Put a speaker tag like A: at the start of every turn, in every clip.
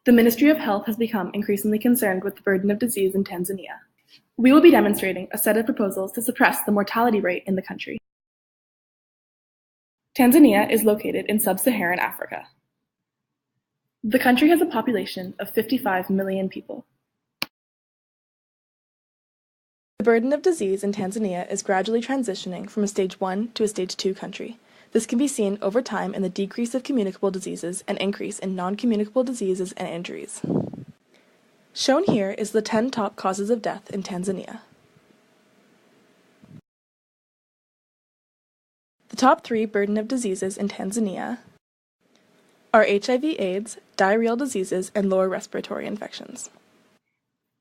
A: The Ministry of Health has become increasingly concerned with the burden of disease in Tanzania. We will be demonstrating a set of proposals to suppress the mortality rate in the country. Tanzania is located in sub-Saharan Africa. The country has a population of 55 million people. The burden of disease in Tanzania is gradually transitioning from a stage 1 to a stage 2 country. This can be seen over time in the decrease of communicable diseases and increase in non-communicable diseases and injuries. Shown here is the 10 top causes of death in Tanzania. The top 3 burden of diseases in Tanzania are HIV/AIDS, diarrheal diseases, and lower respiratory infections.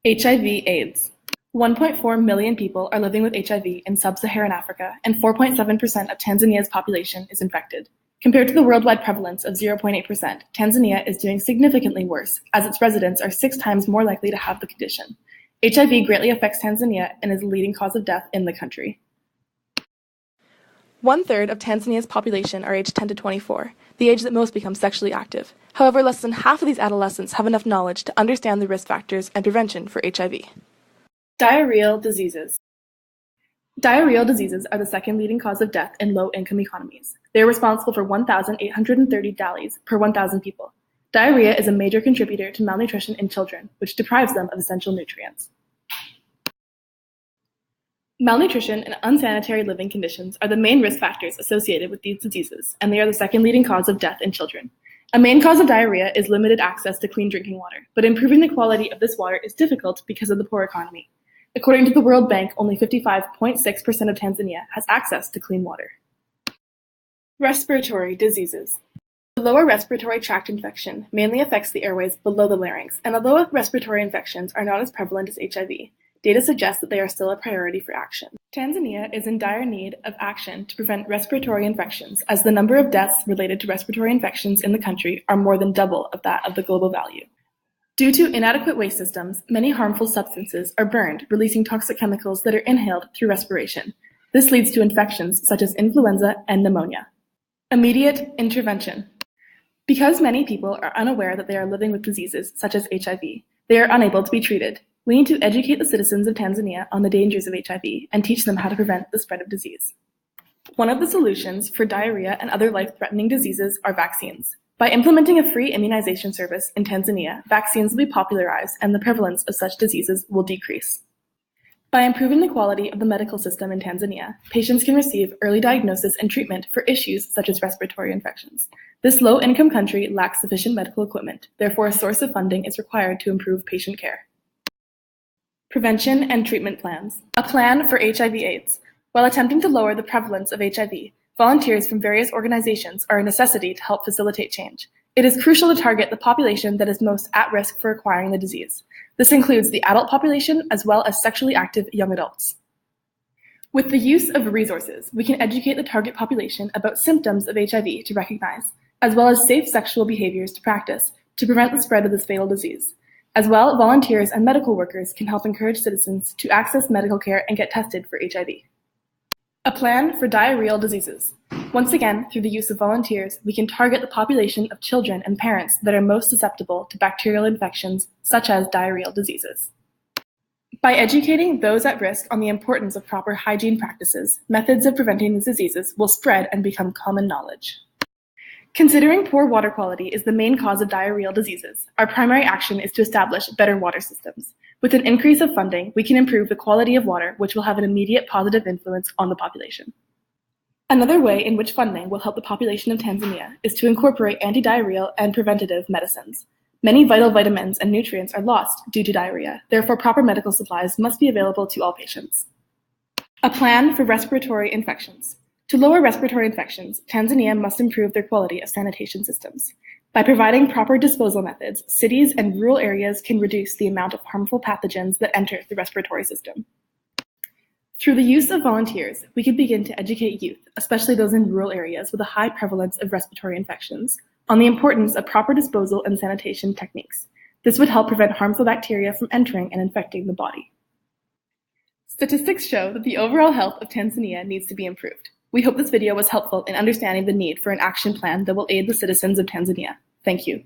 A: HIV/AIDS. 1.4 million people are living with HIV in sub-Saharan Africa, and 4.7% of Tanzania's population is infected. Compared to the worldwide prevalence of 0.8%, Tanzania is doing significantly worse, as its residents are 6 times more likely to have the condition. HIV greatly affects Tanzania and is the leading cause of death in the country. 1/3 of Tanzania's population are aged 10 to 24, the age that most become sexually active. However, less than half of these adolescents have enough knowledge to understand the risk factors and prevention for HIV. Diarrheal diseases. Diarrheal diseases are the second leading cause of death in low-income economies. They are responsible for 1,830 DALYs per 1,000 people. Diarrhea is a major contributor to malnutrition in children, which deprives them of essential nutrients. Malnutrition and unsanitary living conditions are the main risk factors associated with these diseases, and they are the second leading cause of death in children. A main cause of diarrhea is limited access to clean drinking water, but improving the quality of this water is difficult because of the poor economy. According to the World Bank, only 55.6% of Tanzania has access to clean water. Respiratory diseases. The lower respiratory tract infection mainly affects the airways below the larynx, and although respiratory infections are not as prevalent as HIV, data suggests that they are still a priority for action. Tanzania is in dire need of action to prevent respiratory infections, as the number of deaths related to respiratory infections in the country are more than double of that of the global value. Due to inadequate waste systems, many harmful substances are burned, releasing toxic chemicals that are inhaled through respiration. This leads to infections such as influenza and pneumonia. Immediate intervention. Because many people are unaware that they are living with diseases such as HIV, they are unable to be treated. We need to educate the citizens of Tanzania on the dangers of HIV and teach them how to prevent the spread of disease. One of the solutions for diarrhea and other life-threatening diseases are vaccines. By implementing a free immunization service in Tanzania, vaccines will be popularized and the prevalence of such diseases will decrease. By improving the quality of the medical system in Tanzania, patients can receive early diagnosis and treatment for issues such as respiratory infections. This low-income country lacks sufficient medical equipment, therefore a source of funding is required to improve patient care. Prevention and treatment plans. A plan for HIV/AIDS. While attempting to lower the prevalence of HIV, volunteers from various organizations are a necessity to help facilitate change. It is crucial to target the population that is most at risk for acquiring the disease. This includes the adult population as well as sexually active young adults. With the use of resources, we can educate the target population about symptoms of HIV to recognize, as well as safe sexual behaviors to practice to prevent the spread of this fatal disease. As well, volunteers and medical workers can help encourage citizens to access medical care and get tested for HIV. A plan for diarrheal diseases. Once again, through the use of volunteers, we can target the population of children and parents that are most susceptible to bacterial infections, such as diarrheal diseases. By educating those at risk on the importance of proper hygiene practices, methods of preventing these diseases will spread and become common knowledge. Considering poor water quality is the main cause of diarrheal diseases, our primary action is to establish better water systems. With an increase of funding, we can improve the quality of water, which will have an immediate positive influence on the population. Another way in which funding will help the population of Tanzania is to incorporate anti-diarrheal and preventative medicines. Many vital vitamins and nutrients are lost due to diarrhea, therefore proper medical supplies must be available to all patients. A plan for respiratory infections. To lower respiratory infections, Tanzania must improve their quality of sanitation systems. By providing proper disposal methods, cities and rural areas can reduce the amount of harmful pathogens that enter the respiratory system. Through the use of volunteers, we can begin to educate youth, especially those in rural areas with a high prevalence of respiratory infections, on the importance of proper disposal and sanitation techniques. This would help prevent harmful bacteria from entering and infecting the body. Statistics show that the overall health of Tanzania needs to be improved. We hope this video was helpful in understanding the need for an action plan that will aid the citizens of Tanzania. Thank you.